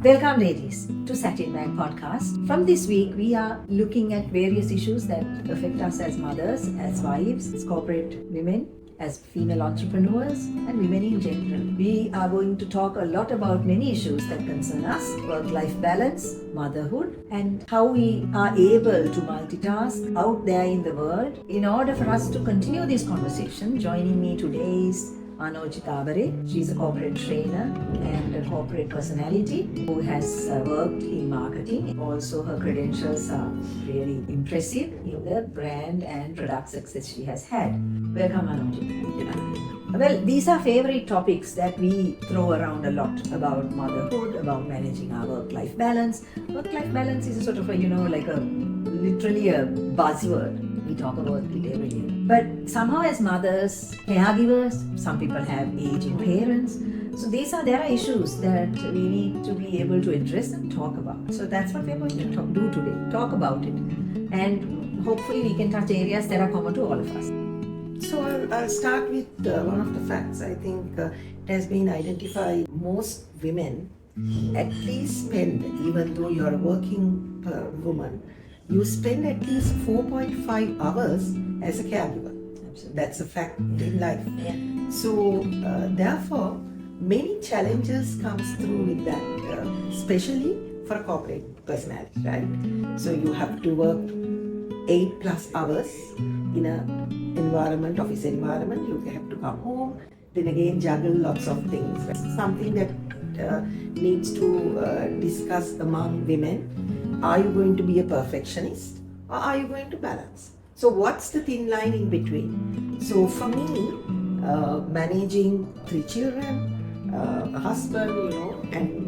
Welcome ladies to Satynmag podcast. From this week we are looking at various issues that affect us as mothers, as wives, as corporate women, as female entrepreneurs and women in general. We are going to talk a lot about many issues that concern us: work-life balance, motherhood, and how we are able to multitask out there in the world. In order for us to continue this conversation, joining me today is Manojee Dabare. She's a corporate trainer and a corporate personality who has worked in marketing. Also, her credentials are really impressive in the brand and product success she has had. Welcome, Manojee. Well, these are favorite topics that we throw around a lot about motherhood, about managing our work-life balance. Work-life balance is a sort of literally a buzzword. We talk about it every day. But somehow as mothers, caregivers, some people have aging parents. So there are issues that we need to be able to address and talk about. So that's what we're going to do today. Talk about it. And hopefully we can touch areas that are common to all of us. So I'll start with one of the facts. I think it has been identified most women at least spend, even though you're a working woman, you spend at least 4.5 hours as a caregiver. Absolutely. That's a fact in life. Yeah. So therefore, many challenges comes through with that, especially for a corporate personality, right? So you have to work 8+ hours in a office environment. You have to come home, then again juggle lots of things. Something that needs to discuss among women. Are you going to be a perfectionist or are you going to balance? So what's the thin line in between? So for me, managing 3 children, a husband, and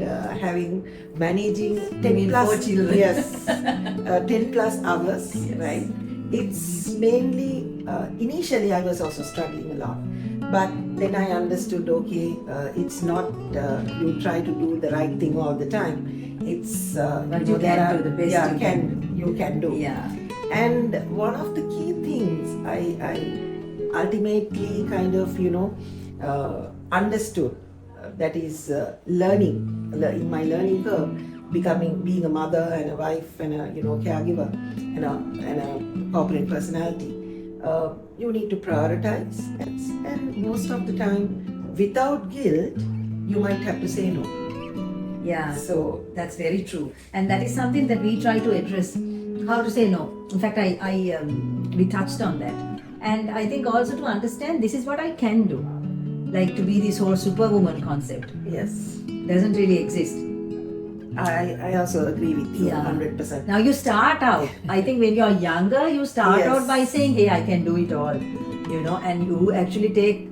managing 10 plus children. Yes, 10 plus hours, yes. Right? It's mainly, initially I was also struggling a lot. But then I understood, okay, it's not you try to do the right thing all the time. It's but you can do the best you can do. Yeah. And one of the key things I ultimately kind of understood, that is learning in my learning curve, being a mother and a wife and a caregiver and a corporate personality. You need to prioritize, and most of the time, without guilt, you might have to say no. Yeah, so that's very true, and that is something that we try to address. How to say no. In fact, we touched on that, and I think also to understand this is what I can do, like to be this whole superwoman concept. Yes, doesn't really exist. I also agree with you 100%. Now you start out, I think when you're younger, you start Yes. out by saying, hey, I can do it all, and you actually take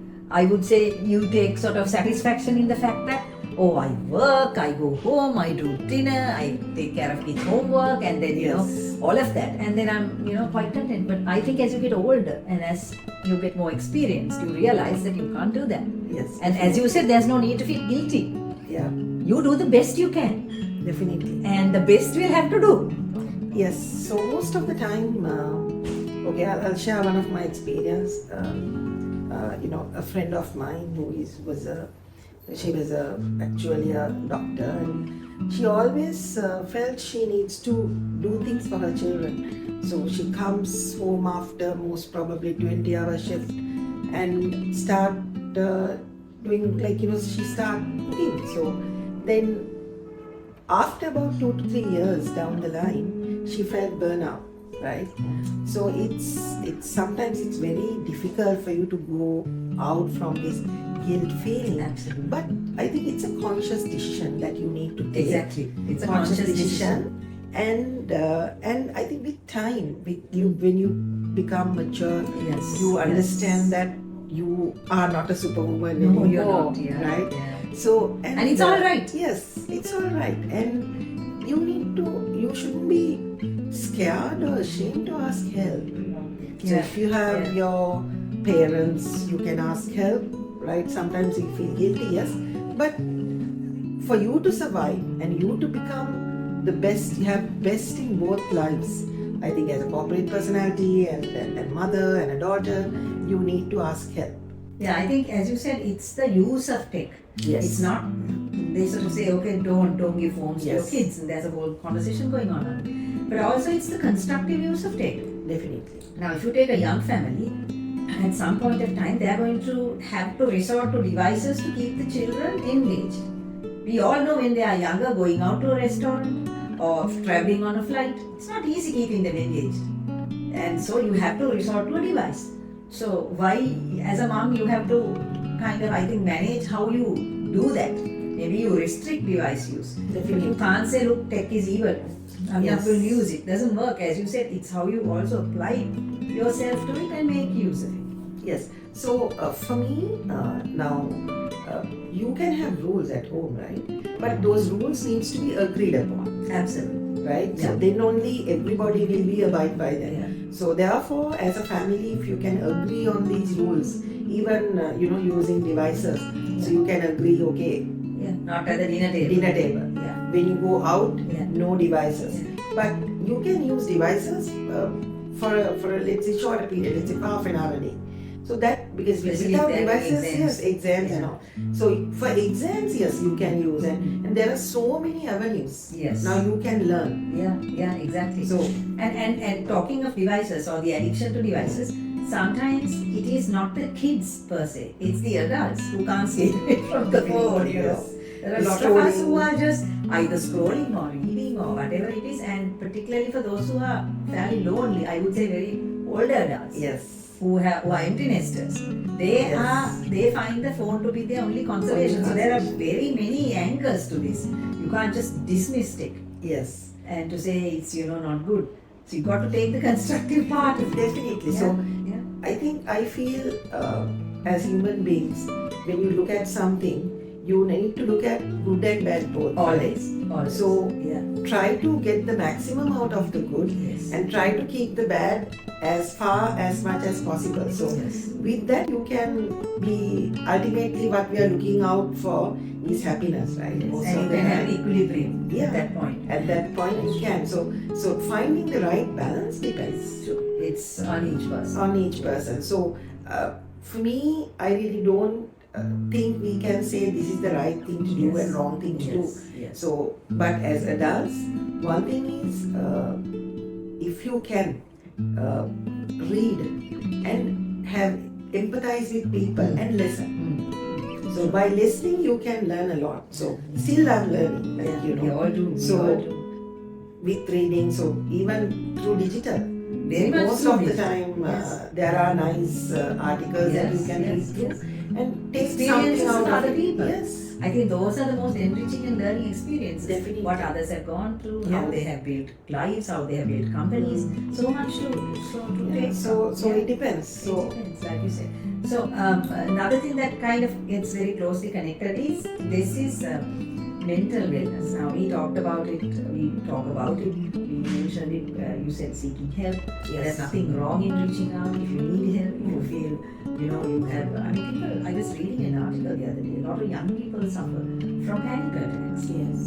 sort of satisfaction in the fact that, oh, I work, I go home, I do dinner, I take care of kids' homework, and then, Yes. all of that. And then I'm, quite content. But I think as you get older and as you get more experience, you realize that you can't do that. Yes. And as you said, there's no need to feel guilty. Yeah. You do the best you can. Definitely. And the best we'll have to do. Yes. So most of the time, I'll share one of my experience. A friend of mine who was actually a doctor, and she always felt she needs to do things for her children. So she comes home after most probably 20-hour shift and start doing she start cooking. So then after about 2 to 3 years down the line, she felt burnout, right? So it's sometimes it's very difficult for you to go out from this guilt feeling. Absolutely. But I think it's a conscious decision that you need to take. Exactly. It's a conscious decision. And I think with time, when you become mature, Yes. you understand that you are not a superwoman No, anymore, you're not. Yeah. right? Yeah. So And it's all right. Yes, it's all right. And you shouldn't be scared or ashamed to ask help. So if you have your parents, you can ask help, right? Sometimes you feel guilty, yes. But for you to survive and you to become the best, you have best in both lives. I think as a corporate personality and mother and a daughter, you need to ask help. Yeah, I think as you said, it's the use of tech. Yes. It's not they sort of say, okay, don't give phones to your Yes. kids, and there's a whole conversation going on. But also it's the constructive use of tech. Definitely. Now, if you take a young family, at some point of time, they are going to have to resort to devices to keep the children engaged. We all know when they are younger, going out to a restaurant or traveling on a flight, it's not easy keeping them engaged. And so you have to resort to a device. So why, as a mom, you have to kind of, I think, manage how you do that. Maybe you restrict device use. Definitely. You can't say, look, tech is evil. I'm Yes. not going to use it. Doesn't work. As you said, it's how you also apply yourself to it and make use of it. Yes. So for me now, you can have rules at home, right? But those rules needs to be agreed upon, Absolutely. right? Yeah. So then only everybody will be abide by them. Yeah. So therefore, as a family, if you can agree on these rules, even using devices, so you can agree, okay, Yeah. Not at the dinner table. dinner table. Yeah. When you go out, Yeah. no devices. Yeah. But you can use devices for a let's say short period, let's say half an hour a day. So that because Especially without if there are devices, exams. yes, exams and Yeah. all. So for exams, yes, you can use and there are so many avenues. Yes. Now you can learn. Yeah, exactly. So And talking of devices or the addiction to devices, sometimes it is not the kids per se, it's the adults who can't stay away from the phone, you know. Yes. There are a lot of us who are just either scrolling or reading or whatever it is, and particularly for those who are fairly lonely, I would say very older adults. yes. Who are empty nesters, they find the phone to be their only consolation. So there are very many angles to this. You can't just dismiss it Yes. and to say it's not good. So you got to take the constructive part of it. Definitely. Yeah. So Yeah. I feel as human beings, when you look at something, you need to look at good and bad both. Always. So yeah. try to get the maximum out of the good Yes. and try to keep the bad as much as possible. So Yes. with that you can be ultimately what we are looking out for is happiness, right? Most And of you the can have time. equilibrium Yeah. at that point. At that point you can. So finding the right balance depends It's on each person. on each person. So for me, I really don't think we can say this is the right thing to do Yes. and wrong thing to do. Yes. So, but as adults, one thing is if you can read and have empathize with people and listen. Mm. So by listening, you can learn a lot. So still I'm learning, like, We all do. So we all do. with reading, so even through digital. Very much Most so, of the yes. time, Yes. there are nice articles that you can read through and take something Experiences out of of other it. people. Yes. I think those are the most enriching and learning experiences. Definitely. What others have gone through, how Yeah. they have built lives, how they have built companies. So much to Yeah, take. so Yeah. it depends. So It depends, like you said. So another thing that kind of gets very closely connected is this is mental wellness. Now we talked about it. We talk about it. We mentioned it. You said seeking help. Yes. There's nothing wrong in reaching out. If you need help, if you feel you have. I mean, people. I was reading an article the other day. A lot of young people suffer from panic attacks. yes.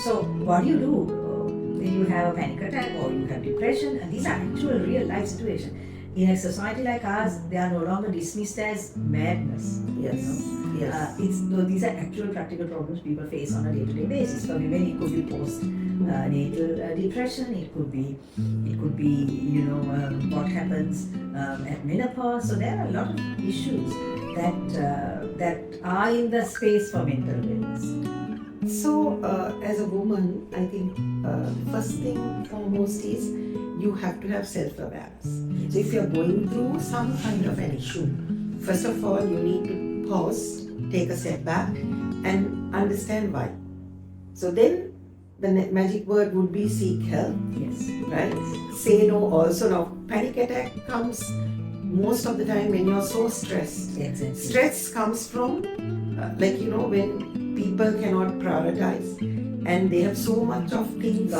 So what do you do when you have a panic attack or you have depression? And these are actual real life situations. In a society like ours, they are no longer dismissed as madness. Yes. Yes. These are actual practical problems people face on a day-to-day basis. For women, it could be post-natal depression. It could be what happens at menopause. So there are a lot of issues that are in the space for mental wellness. So, as a woman, I think first thing foremost is you have to have self-awareness. So, if you're going through some kind of an issue, first of all, you need to pause, take a step back, and understand why. So then, the magic word would be seek help, Yes. right? Say no also. Now, panic attack comes most of the time when you're so stressed. Exactly. Stress comes from, when people cannot prioritize and they have so much of things,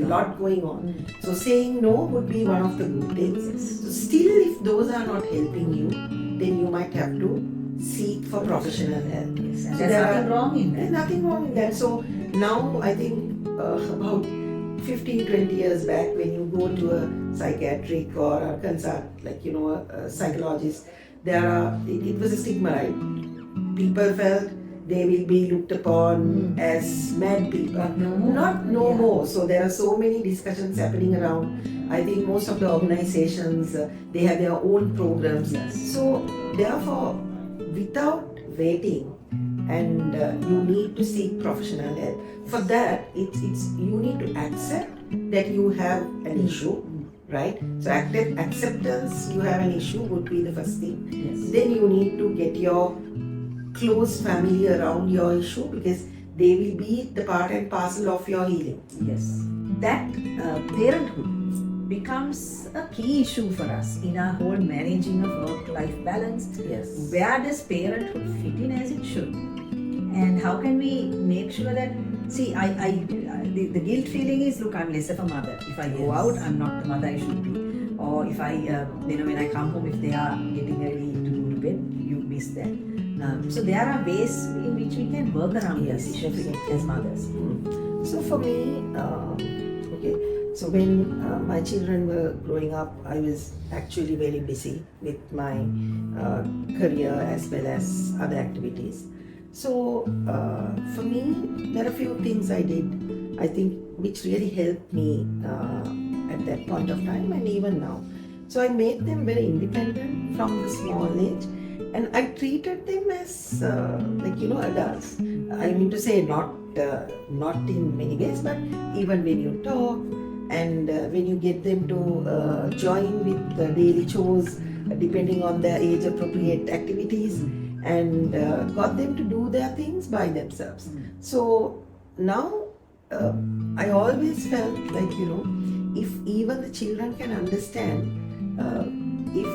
lot going on. So saying no would be one of the good things. So still, if those are not helping you, then you might have to seek for professional help. Yes. And So there's there nothing wrong in There's that. nothing wrong in that. So now I think about 15-20 years back, when you go to a psychiatric or a consult, a psychologist, it was a stigma, right? People felt they will be looked upon as mad people. No more. So there are so many discussions happening around. I think most of the organizations, they have their own programs. So therefore, without waiting, and you need to seek professional help. For that, it's you need to accept that you have an issue, right? So acceptance, you have an issue would be the first thing. Then you need to get your close family around your issue, because they will be the part and parcel of your healing. That parenthood becomes a key issue for us in our whole managing of work-life balance. Where does parenthood fit in as it should? And how can we make sure that, see, the guilt feeling is, look, I'm less of a mother. If I go out, I'm not the mother I should be. Or if I, when I come home, if they are getting ready to go to bed, you miss that. So there are ways in which we can work around this issue as mothers. So for me, so when my children were growing up, I was actually very busy with my career as well as other activities. So for me, there are a few things I did, I think, which really helped me at that point of time and even now. So I made them very independent from the small age, and I treated them as adults. I mean to say, not in many ways, but even when you talk and when you get them to join with the daily chores, depending on their age appropriate activities, and got them to do their things by themselves. So now I always felt like, if even the children can understand, if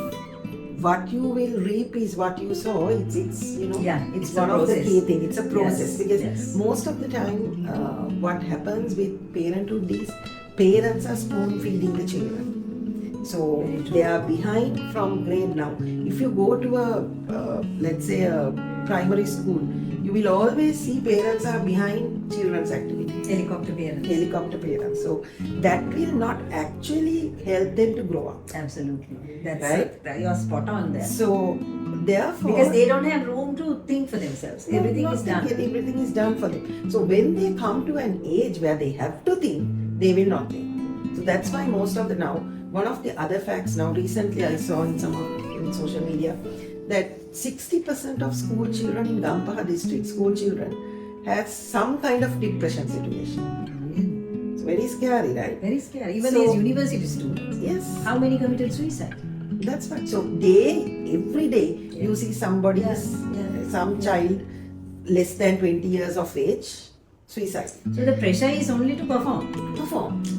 what you will reap is what you sow, it's one of the key things. It's a process, because most of the time what happens with parenthood is parents are spoon feeding the children. So they are behind from grade now. If you go to a let's say a primary school, you will always see parents are behind children's activities. Helicopter parents. So that will not actually help them to grow up. Absolutely. That's right. You're spot on there. So therefore, because they don't have room to think for themselves. Everything is done. Everything is done for them. So when they come to an age where they have to think, they will not think. So that's why most of the now, one of the other facts now, recently I saw in social media, that 60% of school children in Gampaha district, school children, has some kind of depression situation. It's very scary, right? Very scary. Even these university students. Yes. How many committed suicide? That's right. So every day, you see somebody, some child less than 20 years of age, suicide. So the pressure is only to perform.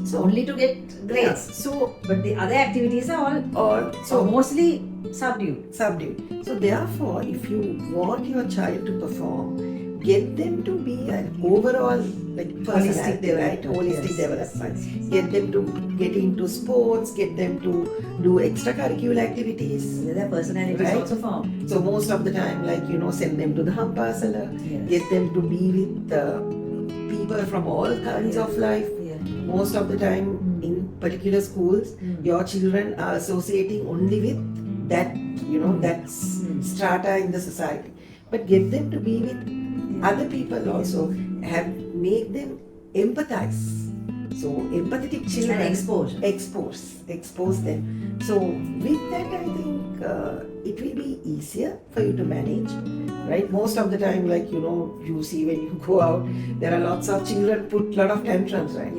So only to get grades. So, but the other activities are all mostly subdued. So therefore, if you want your child to perform, get them to be an overall holistic development. Get them to get into sports. Get them to do extracurricular activities. Their personality is also formed. So most of the time, send them to the Hampasala. Get them to be with people from all kinds of life. Most of the time, in particular schools, your children are associating only with that, that's strata in the society. But get them to be with other people also. Make them empathize. So empathetic children, expose them. So with that, I think it will be easier for you to manage, right? Most of the time, you see when you go out, there are lots of children put a lot of tantrums, right?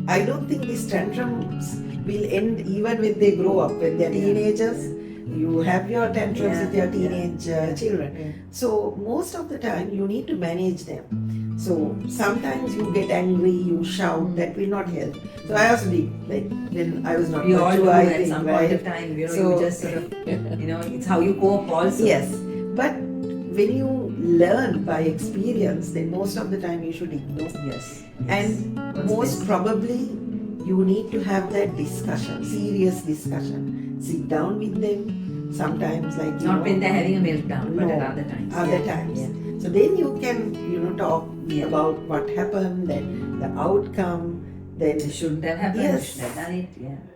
I don't think these tantrums will end even when they grow up. When they're teenagers, you have your tantrums with your teenage children. So most of the time, you need to manage them. So sometimes you get angry, you shout, that will not help. So I also did, when I was not we all do at some point of time, you just sort of, it's how you cope also. Yes, but when you learn by experience, then most of the time you should ignore. Yes. And most probably you need to have that discussion, serious discussion. Sit down with them, sometimes not when they're having a meltdown, but at other times. Other times. Yeah. So then you can, talk about what happened, then the outcome, then it shouldn't have happened, should have done it.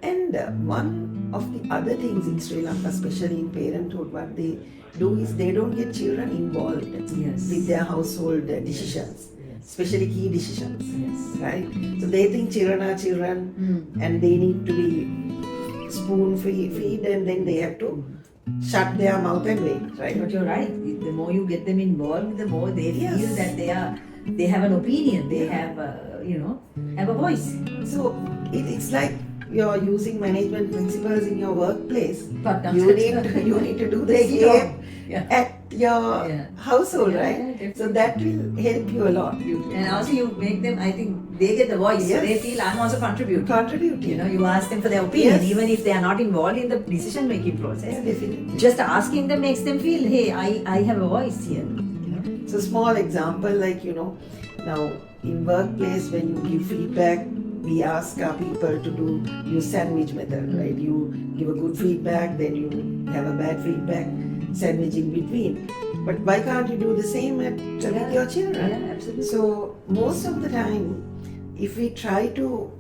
And one of the other things in Sri Lanka, especially in parenthood, what they do is they don't get children involved with their household decisions, especially key decisions, right? So they think children are children and they need to be spoon feed, and then they have to shut their mouth and wait, right? But you're right. The more you get them involved, the more they feel that they have an opinion. They have have a voice. So it's like you're using management principles in your workplace. But You need to do the same at your household, right? So that will help you a lot. And also you make them, I think they get the voice. So they feel I'm also contributing. You ask them for their opinion, even if they are not involved in the decision making process. Yeah, definitely. Just asking them makes them feel, hey, I have a voice here. So small example, like now in workplace when you give feedback, we ask our people to use sandwich method, right? You give a good feedback, then you have a bad feedback, sandwich in between. But why can't you do the same with your children? Yeah, absolutely. So most of the time, if we try to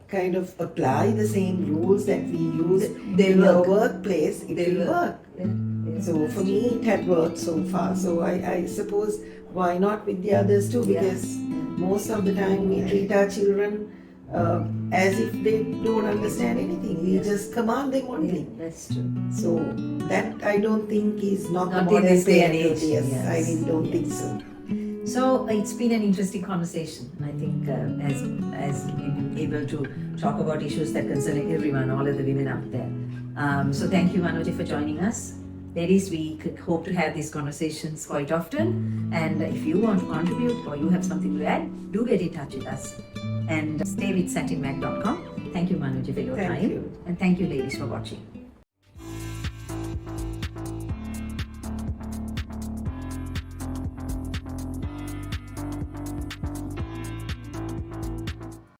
kind of apply the same rules that we use in our workplace, it will work. So for me, it had worked so far. So I suppose why not with the others too? Because most of the time we treat our children as if they don't understand anything. We just command them only. That's true. So that I don't think is not the in modern this day and parenthood. age. Yes, I really don't think so. So it's been an interesting conversation. I think as we've been able to talk about issues that concern everyone, all of the women out there. So thank you, Manojee, for joining us. Ladies, we hope to have these conversations quite often. And if you want to contribute or you have something to add, do get in touch with us. And stay with Satynmag.com. Thank you, Manojee, for your time. Thank you. And thank you, ladies, for watching.